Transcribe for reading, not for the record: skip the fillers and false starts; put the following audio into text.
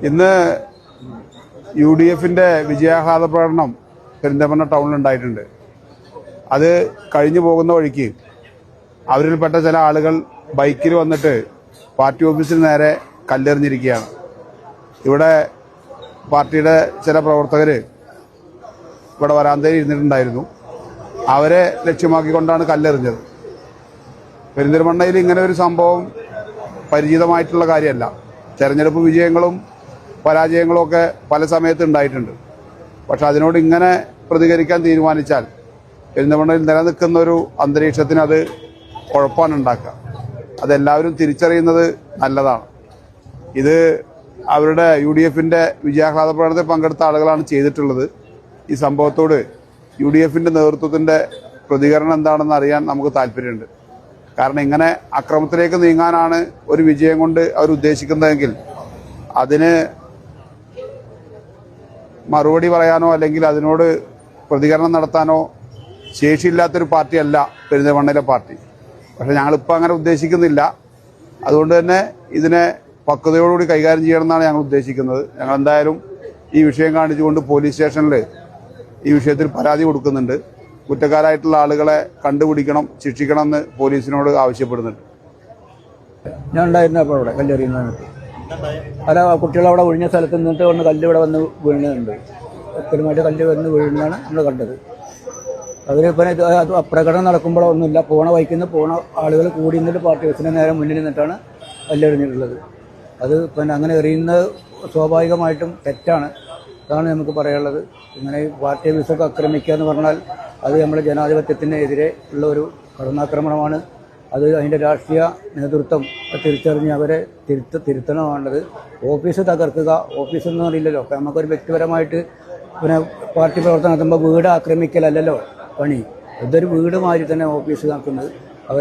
ഇന്ന് UDFന്റെ വിജയാഹ്ലാദ പ്രകടനം പെരിന്തൽമണ്ണ ടൗണിലുണ്ടായിട്ടുണ്ട്. അത് കഴിഞ്ഞു പോകുന്ന വഴിക്ക് അവരിൽപ്പെട്ട ചില ആളുകൾ ബൈക്കിൽ വന്നിട്ട് പാർട്ടി ഓഫീസിന് നേരെ കല്ലെറിഞ്ഞിരിക്കുകയാണ്. ഇവിടെ പാർട്ടിയുടെ ചില പ്രവർത്തകർ ഇവിടെ വരാന്തയിൽ ഇരുന്നിട്ടുണ്ടായിരുന്നു. അവരെ ലക്ഷ്യമാക്കിക്കൊണ്ടാണ് കല്ലെറിഞ്ഞത്. പെരിന്തൽമണ്ണയിൽ ഇങ്ങനെ ഒരു സംഭവം പരിചിതമായിട്ടുള്ള കാര്യമല്ല. തെരഞ്ഞെടുപ്പ് വിജയങ്ങളും പരാജയങ്ങളും ഒക്കെ പല സമയത്ത് ഉണ്ടായിട്ടുണ്ട്. പക്ഷെ അതിനോട് ഇങ്ങനെ പ്രതികരിക്കാൻ തീരുമാനിച്ചാൽ പെരിന്തൽമണ്ണയിൽ നിലനിൽക്കുന്ന ഒരു അന്തരീക്ഷത്തിന് അത് കുഴപ്പമാണ് ഉണ്ടാക്കുക. അതെല്ലാവരും തിരിച്ചറിയുന്നത് നല്ലതാണ്. ഇത് അവരുടെ UDFന്റെ വിജയാഹ്ലാദ പ്രകടനത്തിൽ പങ്കെടുത്ത ആളുകളാണ് ചെയ്തിട്ടുള്ളത്. ഈ സംഭവത്തോട് UDFന്റെ നേതൃത്വത്തിന്റെ പ്രതികരണം എന്താണെന്ന് അറിയാൻ നമുക്ക് താല്പര്യമുണ്ട്. കാരണം ഇങ്ങനെ അക്രമത്തിലേക്ക് നീങ്ങാനാണ് ഒരു വിജയം കൊണ്ട് അവർ ഉദ്ദേശിക്കുന്നതെങ്കിൽ അതിന് മറുപടി പറയാനോ അല്ലെങ്കിൽ അതിനോട് പ്രതികരണം നടത്താനോ ശേഷിയില്ലാത്തൊരു പാർട്ടിയല്ല പെരിന്തൽമണ്ണയിലെ പാർട്ടി. പക്ഷെ ഞങ്ങളിപ്പോൾ അങ്ങനെ ഉദ്ദേശിക്കുന്നില്ല. അതുകൊണ്ട് തന്നെ ഇതിനെ പക്വതയോടുകൂടി കൈകാര്യം ചെയ്യണമെന്നാണ് ഞങ്ങൾ ഉദ്ദേശിക്കുന്നത്. ഞങ്ങൾ എന്തായാലും ഈ വിഷയം കാണിച്ചുകൊണ്ട് പോലീസ് സ്റ്റേഷനിൽ ഈ വിഷയത്തിൽ പരാതി കൊടുക്കുന്നുണ്ട്. കുറ്റക്കാരായിട്ടുള്ള ആളുകളെ കണ്ടുപിടിക്കണം, ശിക്ഷിക്കണം എന്ന് പോലീസിനോട് ആവശ്യപ്പെടുന്നുണ്ട്. ഞാൻ ഉണ്ടായിരുന്നപ്പോൾ അവിടെ കല്ലെറിയുന്നതിനകത്ത് പല കുട്ടികളവിടെ ഒഴിഞ്ഞ സ്ഥലത്ത് നിന്നിട്ട് ഒന്ന് കല്ല് ഇവിടെ വന്ന് വീഴുന്നുണ്ട്. ഒത്തിരിമായിട്ട് കല്ല് വന്ന് വീഴുന്നതാണ് നമ്മൾ കണ്ടത്. അതിലിപ്പം പ്രകടനം നടക്കുമ്പോഴൊന്നുമില്ല, പോണ വൈക്കുന്ന പോണ ആളുകൾ കൂടി നിന്നിട്ട് പാർട്ടി ഓഫീസിൻ്റെ നേരെ മുന്നിൽ നിന്നിട്ടാണ് കല്ലെറിഞ്ഞിട്ടുള്ളത്. അത് പിന്നെ അങ്ങനെ എറിയുന്നത് സ്വാഭാവികമായിട്ടും തെറ്റാണ്. അതാണ് നമുക്ക് പറയാനുള്ളത്. ഇങ്ങനെ പാർട്ടി ഓഫീസൊക്കെ ആക്രമിക്കുക എന്ന് പറഞ്ഞാൽ അത് നമ്മുടെ ജനാധിപത്യത്തിനെതിരെ ഉള്ള ഒരു കടന്നാക്രമണമാണ്. അത് അതിൻ്റെ രാഷ്ട്രീയ നേതൃത്വം തിരിച്ചറിഞ്ഞ് അവരെ തിരുത്തണമാണത്. ഓഫീസ് തകർക്കുക, ഓഫീസൊന്നും അറിയില്ലല്ലോ. അപ്പം നമുക്കൊരു വ്യക്തിപരമായിട്ട് പിന്നെ പാർട്ടി പ്രവർത്തനം നടത്തുമ്പോൾ വീട് ആക്രമിക്കലല്ലോ പണി. ഇതൊരു വീട് മാതിരി തന്നെ ഓഫീസ് നടക്കുന്നത്. അത്